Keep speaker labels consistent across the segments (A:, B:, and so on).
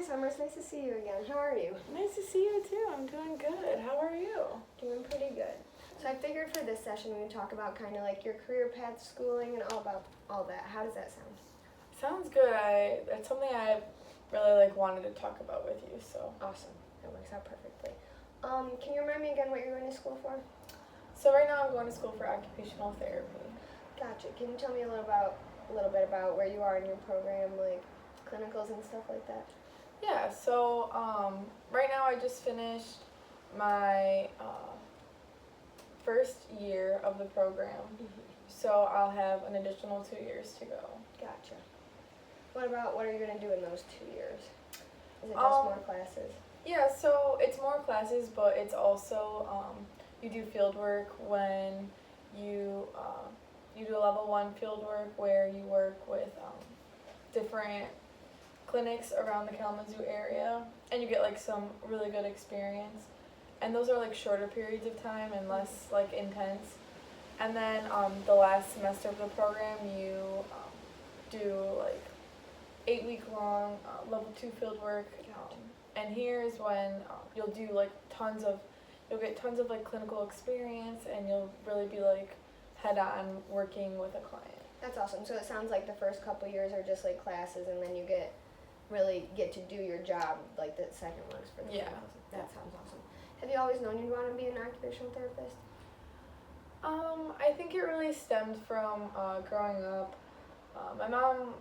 A: Summer. It's nice to see you again. How are you?
B: Nice to see you too. I'm doing good. How are you?
A: Doing pretty good. So I figured for this session we would talk about kind of like your career path, schooling, and all about all that. How does that sound?
B: Sounds good. That's something I really wanted to talk about with you. So
A: Awesome. That works out perfectly. Can you remind me again what you're going to school for?
B: So right now I'm going to school for occupational therapy.
A: Gotcha. Can you tell me a little bit about where you are in your program, like clinicals and stuff like that?
B: Yeah. So right now I just finished my first year of the program. So I'll have an additional 2 years to go.
A: Gotcha. What are you going to do in those 2 years? Is it just more classes?
B: Yeah, so it's more classes, but it's also you do field work when you do a level 1 field work where you work with different clinics around the Kalamazoo area, and you get like some really good experience. And those are like shorter periods of time and less like intense. And then the last semester of the program, you do like 8-week long level 2 field work. And here's when you'll get tons of like clinical experience, and you'll really be like head on working with a client.
A: That's awesome. So it sounds like the first couple years are just like classes, and then you really get to do your job like the second one's for the clinicals. That sounds awesome. Have you always known you'd want to be an occupational therapist?
B: I think it really stemmed from growing up. My mom,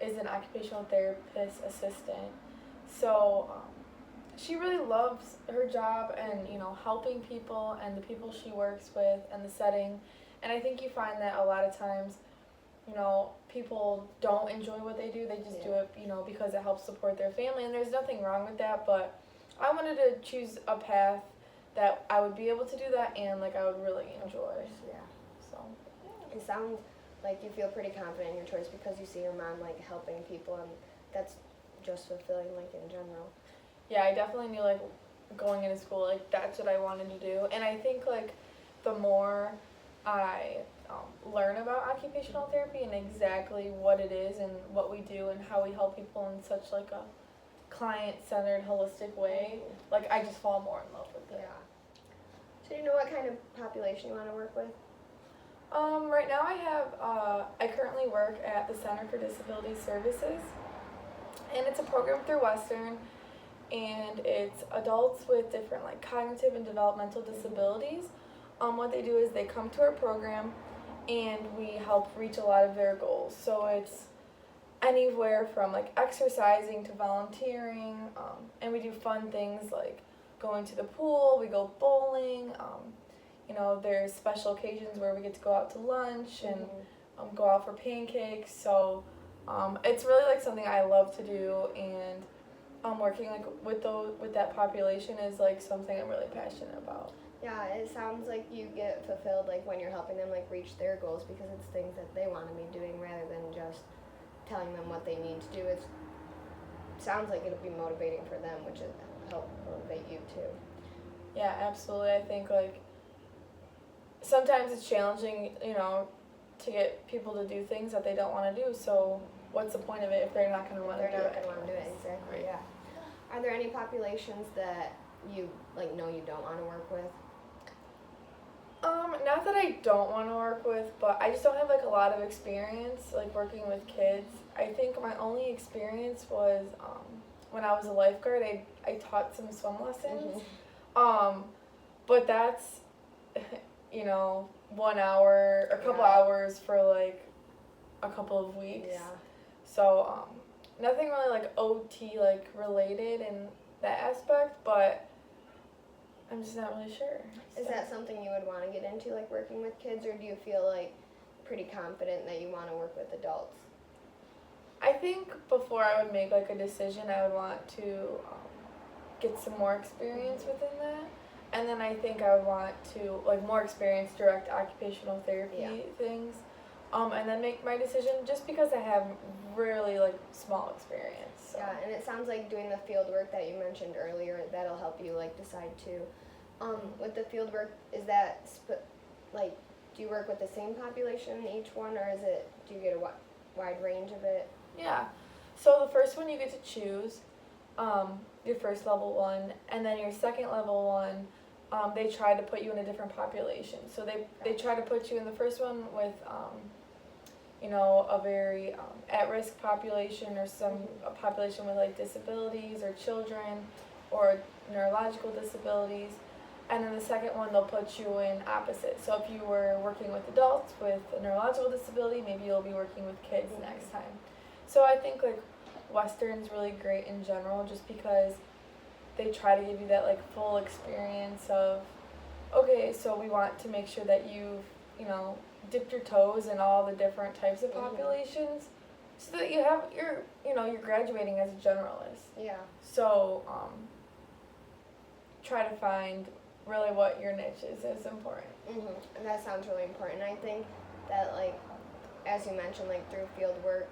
B: is an occupational therapist assistant. So she really loves her job and, helping people and the people she works with and the setting. And I think you find that a lot of times, people don't enjoy what they do. They just do it, because it helps support their family. And there's nothing wrong with that. But I wanted to choose a path that I would be able to do that and, I would really enjoy.
A: Yeah.
B: So, yeah.
A: It sounds like you feel pretty confident in your choice because you see your mom, helping people, and that's just fulfilling, in general.
B: Yeah, I definitely knew, going into school, that's what I wanted to do. And I think, the more I learn about occupational therapy and exactly what it is and what we do and how we help people in such, a client-centered, holistic way, I just fall more in love with it.
A: Yeah. So do you know what kind of population you want to work with?
B: Right now I currently work at the Center for Disability Services, and it's a program through Western, and it's adults with different cognitive and developmental disabilities. What they do is they come to our program and we help reach a lot of their goals. So it's anywhere from exercising to volunteering, and we do fun things like going to the pool, we go bowling, there's special occasions where we get to go out to lunch and go out for pancakes. So it's really something I love to do, and working with that population is something I'm really passionate about.
A: Yeah, it sounds like you get fulfilled when you're helping them reach their goals, because it's things that they want to be doing rather than just telling them what they need to do. It sounds like it'll be motivating for them, which will help motivate you too.
B: Yeah, absolutely. I think sometimes it's challenging, to get people to do things that they don't want to do. So what's the point of it if they're not going to want to do it?
A: They're not going to want to do it, exactly.
B: Right.
A: Yeah. Are there any populations that you know you don't want to work with?
B: Not that I don't want to work with, but I just don't have a lot of experience working with kids. I think my only experience was when I was a lifeguard. I taught some swim lessons. But that's 1 hour, a couple hours for a couple of weeks.
A: Yeah.
B: So nothing really OT related in that aspect, but I'm just not really sure.
A: Is that something you would want to get into, working with kids, or do you feel pretty confident that you want to work with adults?
B: I think before I would make a decision, I would want to get some more experience within that, and then I think I would want to more experience direct occupational therapy things, and then make my decision, just because I have really small experience. So.
A: Yeah, and it sounds like doing the field work that you mentioned earlier, that'll help you decide too. With the field work, is that do you work with the same population in each one, or do you get a wide range of it?
B: Yeah. So the first one you get to choose, your first level one, and then your second level one, they try to put you in a different population. So they try to put you in the first one with, a very at-risk population or a population with like disabilities or children or neurological disabilities. And then the second one, they'll put you in opposite. So if you were working with adults with a neurological disability, maybe you'll be working with kids next time. So I think like Western's really great in general just because they try to give you that like full experience of, okay, so we want to make sure that you've, dipped your toes in all the different types of populations so that you're graduating as a generalist.
A: Yeah.
B: So try to find really what your niche is important.
A: And that sounds really important. I think that, like, as you mentioned, like through field work,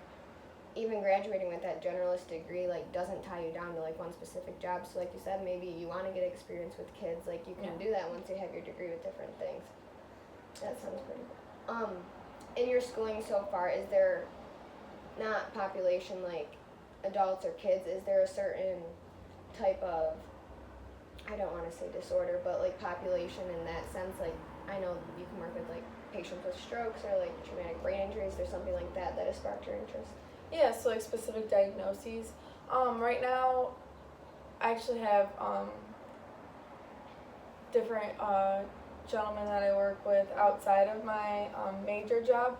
A: even graduating with that generalist degree, like, doesn't tie you down to like one specific job. So like you said, maybe you want to get experience with kids, like you can do that once you have your degree with different things. That sounds pretty cool. In your schooling so far, is there not population like adults or kids? Is there a certain type of, I don't want to say disorder, but like population in that sense? Like, I know you can work with like patients with strokes or like traumatic brain injuries. There's something like that has sparked your interest.
B: Yeah, so like specific diagnoses. Right now, I actually have different gentlemen that I work with outside of my major job.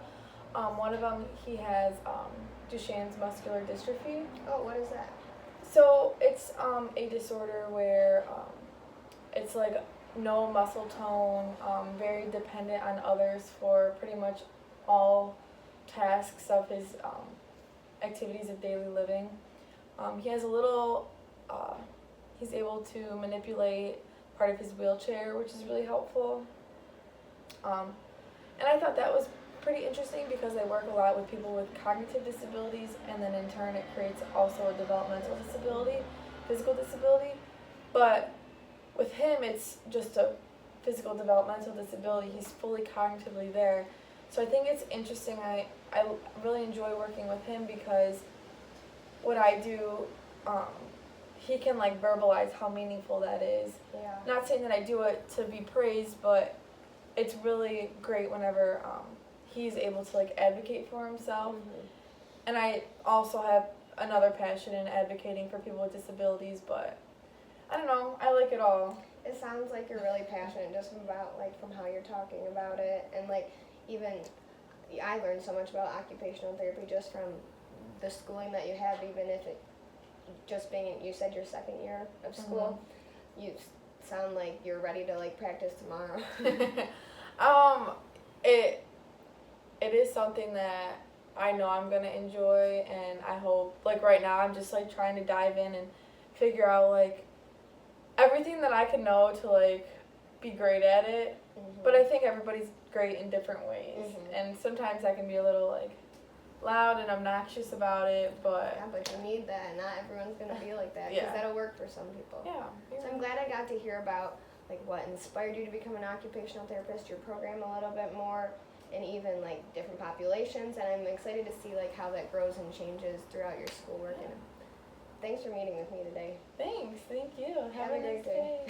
B: One of them, he has Duchenne's muscular dystrophy.
A: Oh, what is that?
B: So it's a disorder where it's like no muscle tone, very dependent on others for pretty much all tasks of his activities of daily living. He has he's able to manipulate part of his wheelchair, which is really helpful. And I thought that was pretty interesting because I work a lot with people with cognitive disabilities, and then in turn it creates also a developmental disability, physical disability. But with him, it's just a physical developmental disability. He's fully cognitively there. So I think it's interesting. I really enjoy working with him because what I do, he can like verbalize how meaningful that is.
A: Yeah.
B: Not saying that I do it to be praised, but it's really great whenever he's able to like advocate for himself. And I also have another passion in advocating for people with disabilities, but I don't know, I like it all.
A: It sounds like you're really passionate just about like from how you're talking about it, and like even I learned so much about occupational therapy just from the schooling that you have, even if it just being, you said your second year of school, you sound like you're ready to like practice tomorrow.
B: It is something that I know I'm gonna enjoy, and I hope, like right now I'm just like trying to dive in and figure out like everything that I can know to like be great at it. But I think everybody's great in different ways, and sometimes I can be a little like loud and obnoxious about it, but
A: yeah, but you need that. Not everyone's gonna be like that, because that'll work for some people.
B: Yeah.
A: So I'm glad I got to hear about like what inspired you to become an occupational therapist, your program a little bit more, and even like different populations. And I'm excited to see like how that grows and changes throughout your schoolwork. And thanks for meeting with me today.
B: Thanks. Thank you.
A: Have a great day.